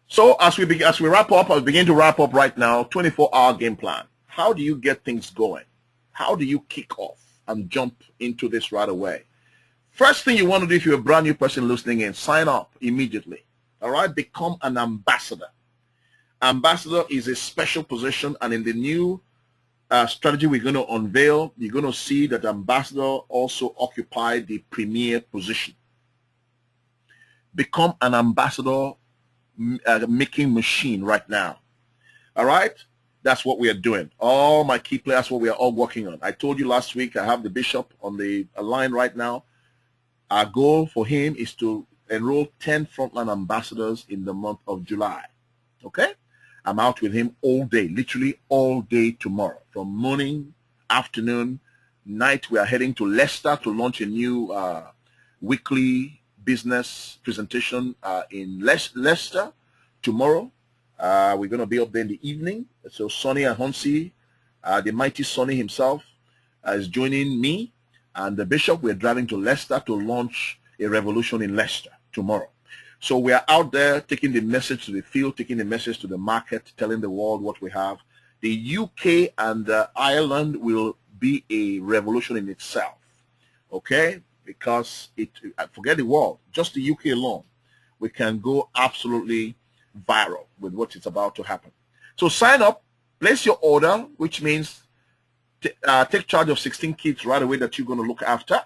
So as we wrap up, I'll begin to wrap up right now. 24-hour game plan. How do you get things going? How do you kick off and jump into this right away? First thing you want to do if you're a brand new person listening in, sign up immediately. All right? Become an ambassador. Ambassador is a special position, and in the new strategy we're going to unveil, you're going to see that ambassador also occupy the premier position. Become an ambassador making machine right now. All right? That's what we are doing. All my key players, what we are all working on. I told you last week, I have the bishop on the line right now. Our goal for him is to enroll 10 frontline ambassadors in the month of July. Okay? I'm out with him all day, literally all day tomorrow. From morning, afternoon, night, we are heading to Leicester to launch a new weekly business presentation in Leicester tomorrow. We're going to be up there in the evening. So Sonny and Hansi, the mighty Sonny himself, is joining me and the bishop. We're driving to Leicester to launch a revolution in Leicester tomorrow. So we are out there taking the message to the field, taking the message to the market, telling the world what we have. The UK and Ireland will be a revolution in itself, okay? Because forget the world, just the UK alone, we can go absolutely viral with what is about to happen. So sign up, place your order, which means take charge of 16 kids right away that you're going to look after.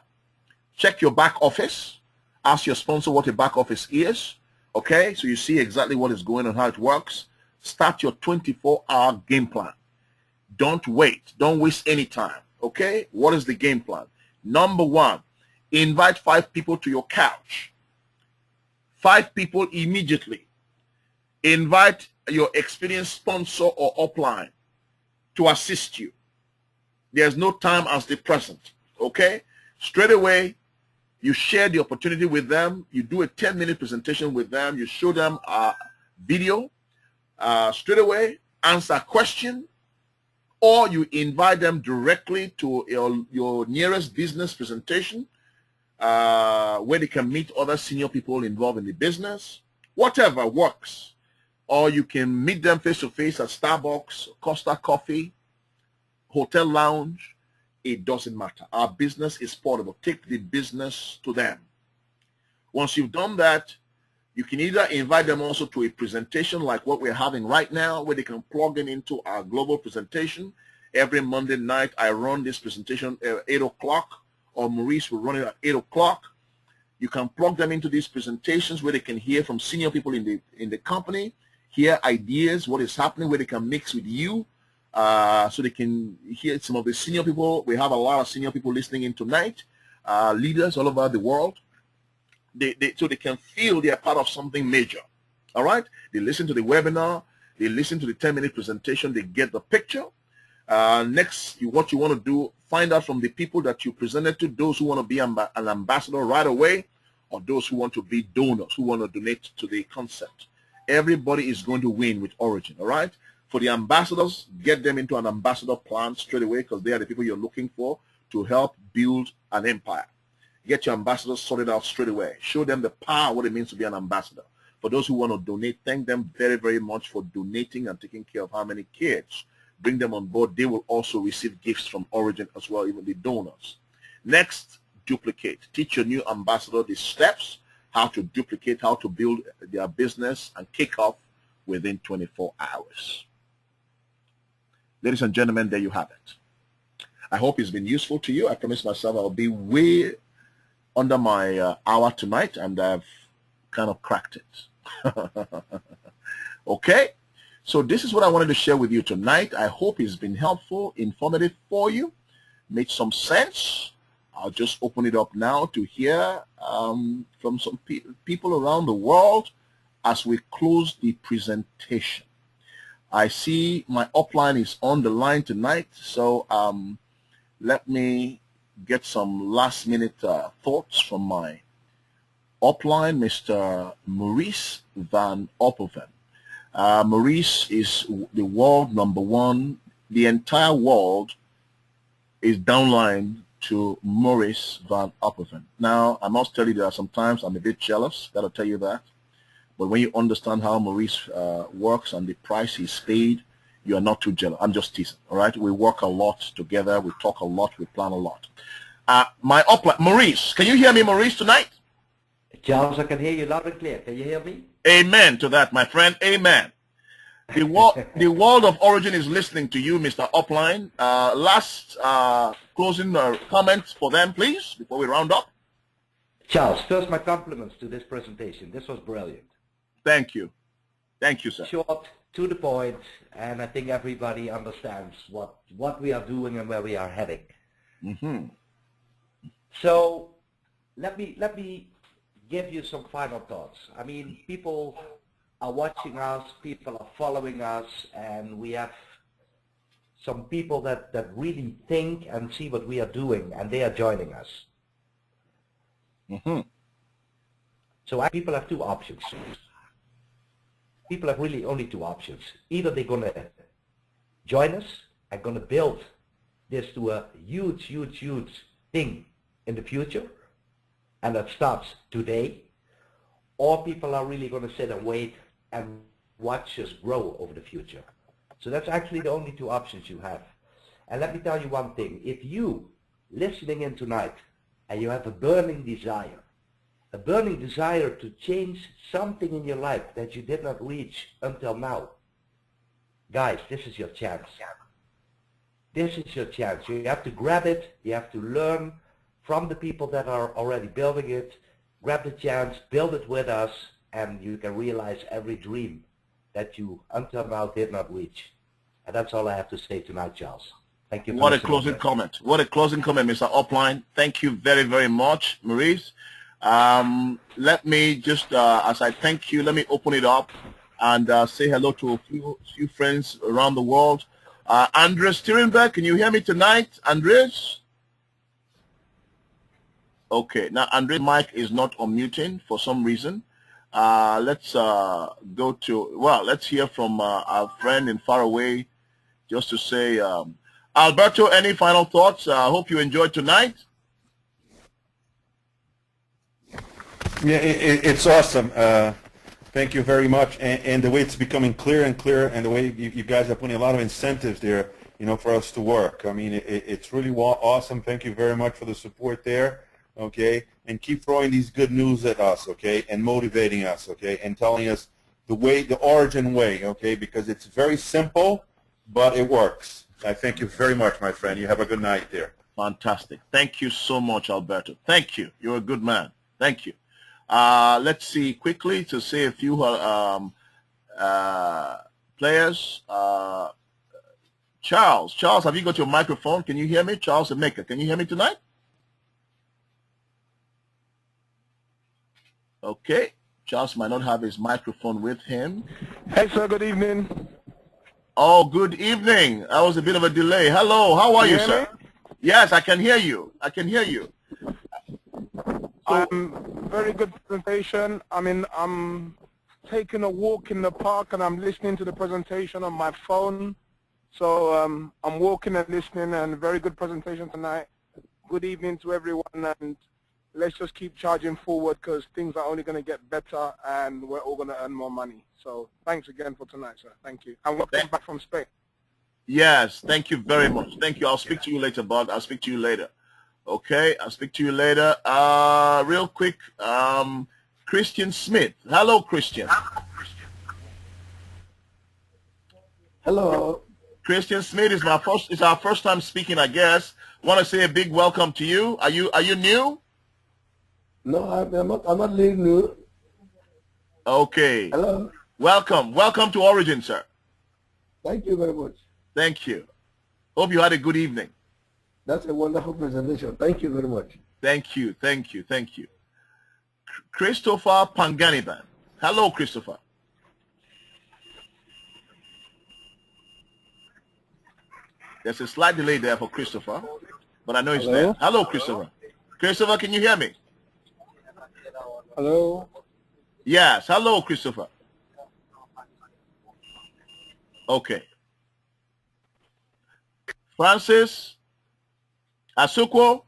Check your back office. Ask your sponsor what a back office is. Okay, so you see exactly what is going on, how it works. Start your 24-hour game plan. Don't wait. Don't waste any time. Okay, what is the game plan? Number one, invite 5 people to your couch. 5 people immediately. Invite your experienced sponsor or upline to assist you. There's no time as the present. Okay, straight away, you share the opportunity with them. You do a 10-minute presentation with them. You show them a video straight away, answer a question, or you invite them directly to your nearest business presentation where they can meet other senior people involved in the business. Whatever works. Or you can meet them face-to-face at Starbucks, Costa Coffee, Hotel Lounge. It doesn't matter. Our business is portable. Take the business to them. Once you've done that, You can either invite them also to a presentation like what we're having right now, where they can plug in into our global presentation. Every Monday night, I run this presentation at 8 o'clock, or Maurice will run it at 8 o'clock. You can plug them into these presentations where they can hear from senior people in the company, hear ideas, what is happening, where they can mix with you, so they can hear some of the senior people. We have a lot of senior people listening in tonight, leaders all over the world. So they can feel they are part of something major. All right? They listen to the webinar. They listen to the 10-minute presentation. They get the picture. Next, what you want to do, find out from the people that you presented to, those who want to be an ambassador right away, or those who want to be donors, who want to donate to the concept. Everybody is going to win with Origin, all right? For the ambassadors, get them into an ambassador plan straight away, because they are the people you're looking for to help build an empire. Get your ambassadors sorted out straight away. Show them the power, what it means to be an ambassador. For those who want to donate, thank them very, very much for donating and taking care of how many kids. Bring them on board. They will also receive gifts from Origin as well, even the donors. Next, duplicate. Teach your new ambassador the steps, how to duplicate, how to build their business and kick off within 24 hours. Ladies and gentlemen, there you have it. I hope it's been useful to you. I promise myself I'll be way under my hour tonight, and I've kind of cracked it. Okay? So this is what I wanted to share with you tonight. I hope it's been helpful, informative for you, made some sense. I'll just open it up now to hear from some people around the world as we close the presentation. I see my upline is on the line tonight, so let me get some last-minute thoughts from my upline, Mr. Maurice Van Opperven. Maurice is the world #1. The entire world is downline to Maurice Van Opperven. Now, I must tell you that sometimes I'm a bit jealous, gotta tell you that. But when you understand how Maurice works and the price he's paid, you are not too jealous. I'm just teasing, all right? We work a lot together. We talk a lot. We plan a lot. My upline, Maurice, can you hear me, Maurice, tonight? Charles, I can hear you loud and clear. Can you hear me? Amen to that, my friend. Amen. The world of Origin is listening to you, Mr. Upline. Last closing comments for them, please, before we round up. Charles, first my compliments to this presentation. This was brilliant. Thank you. Thank you, sir. Short, to the point, and I think everybody understands what we are doing and where we are heading. Mm-hmm. So let me give you some final thoughts. I mean, people are watching us, people are following us, and we have some people that really think and see what we are doing, and they are joining us. Mm-hmm. So people have two options. People have really only two options. Either they're going to join us and going to build this to a huge, huge, huge thing in the future, and that starts today, or people are really going to sit and wait and watch us grow over the future. So that's actually the only two options you have. And let me tell you one thing. If you, listening in tonight, and you have a burning desire to change something in your life that you did not reach until now, guys, this is your chance. This is your chance. You have to grab it. You have to learn from the people that are already building it. Grab the chance, build it with us, and you can realize every dream that you until now did not reach. And that's all I have to say tonight, Charles. Thank you. What a closing comment. What a closing comment, Mr. Upline. Thank you very, very much, Maurice. Let me just, as I thank you, let me open it up and say hello to a few friends around the world. Andres Stirenberg, can you hear me tonight, Andres? Okay, now Andres' mic is not unmuting for some reason. Let's go to, well, let's hear from our friend in far away, just to say, Alberto, any final thoughts? I hope you enjoyed tonight. Yeah, it's awesome. Thank you very much. And the way it's becoming clearer and clearer, and the way you guys are putting a lot of incentives there, you know, for us to work. I mean, it's really awesome. Thank you very much for the support there. okay, and keep throwing these good news at us, okay, and motivating us, okay, and telling us the origin way, okay, because it's very simple, but it works. I thank you very much, my friend. You have a good night there. Fantastic. Thank you so much, Alberto. Thank you. You're a good man. Thank you. Let's see quickly to see a few players. Charles, have you got your microphone? Can you hear me? Charles Emeka, can you hear me tonight? Okay. Charles might not have his microphone with him. Hey, sir. Good evening. Oh, good evening. That was a bit of a delay. Hello. How are you, hear sir? me? Yes, I can hear you. I can hear you. Very good presentation. I mean, I'm taking a walk in the park and I'm listening to the presentation on my phone. So I'm walking and listening, and very good presentation tonight. Good evening to everyone, and let's just keep charging forward because things are only going to get better and we're all going to earn more money. So thanks again for tonight, sir. Thank you. And welcome back from Spain. Yes, thank you very much. Thank you. I'll speak to you later, bud. I'll speak to you later. Okay, I'll speak to you later. Real quick, Christian Smith. Hello, Christian. Hello. Christian Smith is our first time speaking, I guess. Want to say a big welcome to you. Are you new? No, I'm not really new. Okay. Hello. Welcome to Origin, sir. Thank you very much. Thank you. Hope you had a good evening. That's a wonderful presentation. Thank you very much. Thank you. Christopher Panganiban. Hello, Christopher. There's a slight delay there for Christopher, but I know he's there. Hello, Christopher. Christopher, can you hear me? Hello. Yes. Hello, Christopher. Okay. Francis Asukwo.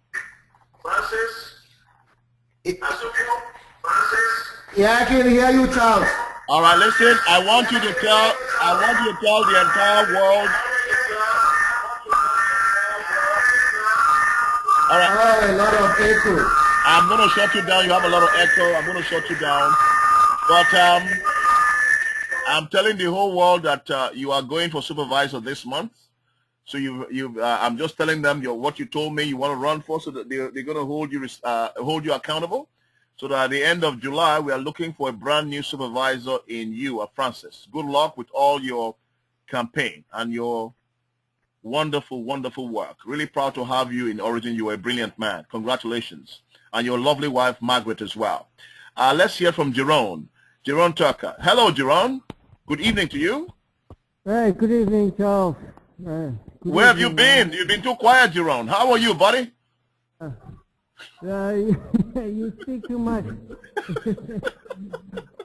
Yeah, I can hear you, Charles. All right, listen. I want you to tell the entire world. All right. Oh, a lot of echo. I'm going to shut you down. You have a lot of echo. I'm going to shut you down. But I'm telling the whole world that you are going for supervisor this month. So I'm just telling them what you told me you want to run for, so that they're going to hold you accountable. So that at the end of July, we are looking for a brand new supervisor in you, Francis. Good luck with all your campaign and your wonderful, wonderful work. Really proud to have you in Origin. You are a brilliant man. Congratulations. And your lovely wife, Margaret, as well. Let's hear from Jerome Tucker. Hello, Jerome. Good evening to you. Hey, good evening, Charles. Where have you been? You've been too quiet, Jerome. How are you, buddy? You speak too much.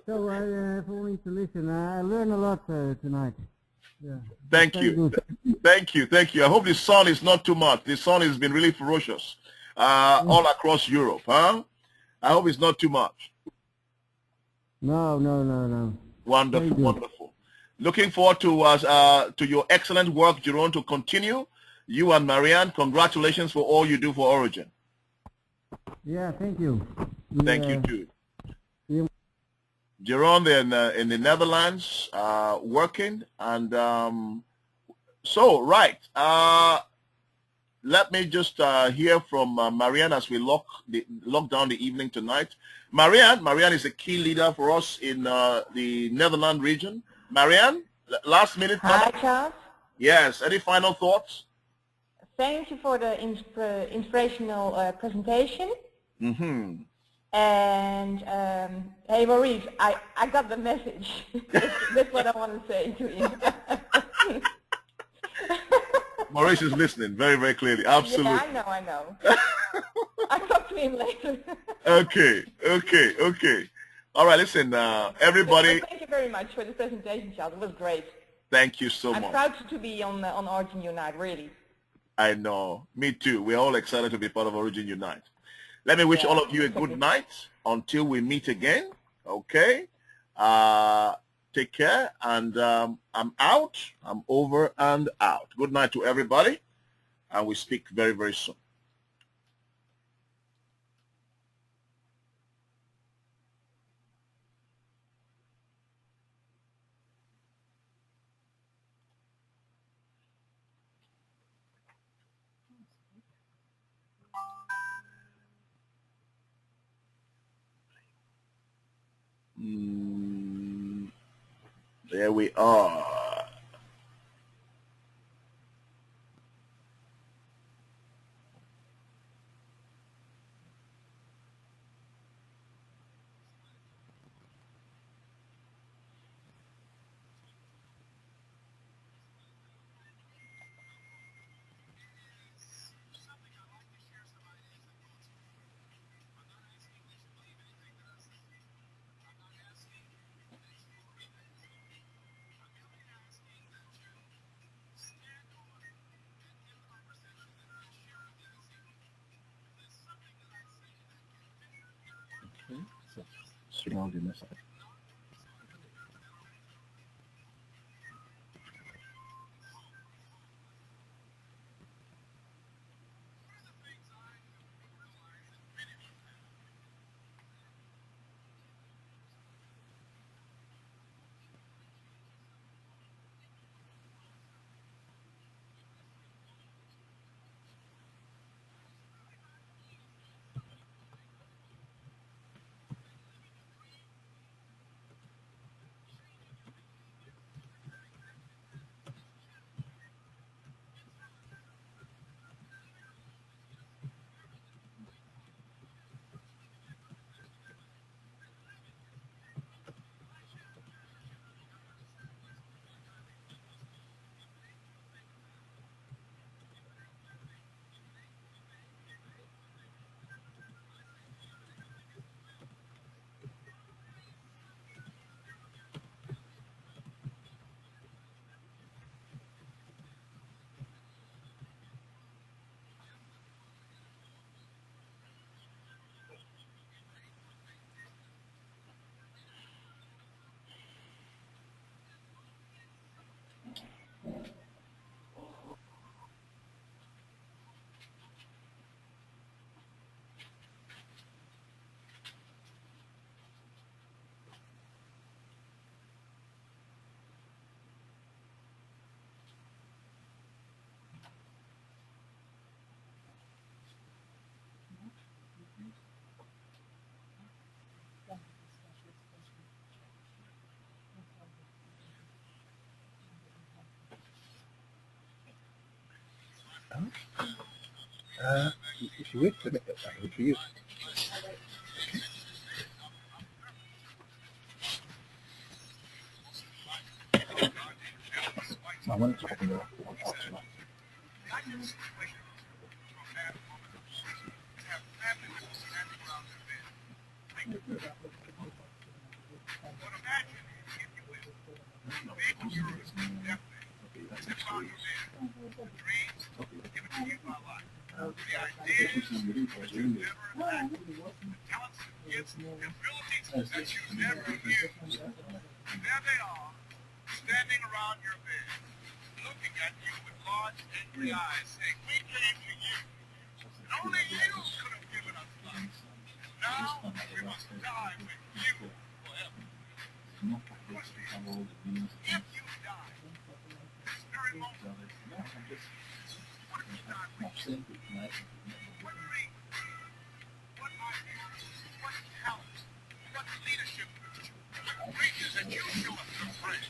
So I have only to listen. I learned a lot tonight. Yeah. Thank you. Thank you. I hope the sun is not too much. The sun has been really ferocious all across Europe, huh? I hope it's not too much. No. Wonderful. Looking forward to your excellent work, Jerome, to continue. You and Marianne, congratulations for all you do for Origin. Yeah, thank you. Thank you too. Yeah. Jerome in the Netherlands working, and right. Let me just hear from Marianne as we lock down the evening tonight. Marianne is a key leader for us in the Netherlands region. Marianne, last minute comment? Hi, Charles. Yes. Any final thoughts? Thank you for the inspirational presentation. Mm-hmm. And hey, Maurice, I got the message. That's what I want to say to you. Maurice is listening very, very clearly. Absolutely. Yeah, I know. I'll talk to him later. Okay. All right, listen, everybody. Thank you very much for the presentation, Charles. It was great. Thank you so much. I'm proud to be on Origin Unite, really. I know. Me too. We're all excited to be part of Origin Unite. Let me wish all of you a good night until we meet again. Okay? Take care. And I'm out. I'm over and out. Good night to everybody. And we speak very, very soon. There we are. Surrounding us. If you wait a minute, I will for you. I wanted to open it up. That you never used. There they are, standing around your bed, looking at you with large, angry eyes, saying, "We came to you, and only you could have given us life. Now we must die with you forever." If you die, this very moment, what if you die with you? What dream, what idea, what talent, what leadership reaches that you show us your friend,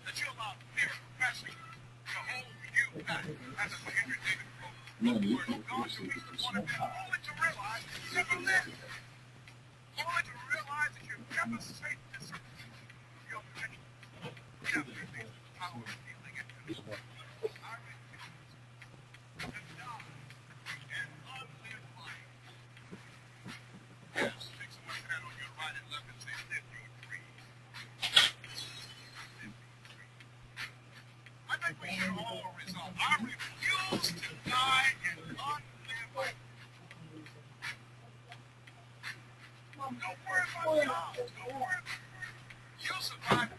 that you allow fear of passing to hold you back, as a Henry David quote, look word of God to reach the point of death, only to realize that you never lived, only to realize that you're never safe to serve your potential. We have to face the power of healing and control. I refuse to die and unlive life. Yes, take someone's hand on your right and left and say, "Live your dream." I think we should all resolve. I refuse to die and unlive life. Don't worry about jobs. Don't worry about. You'll survive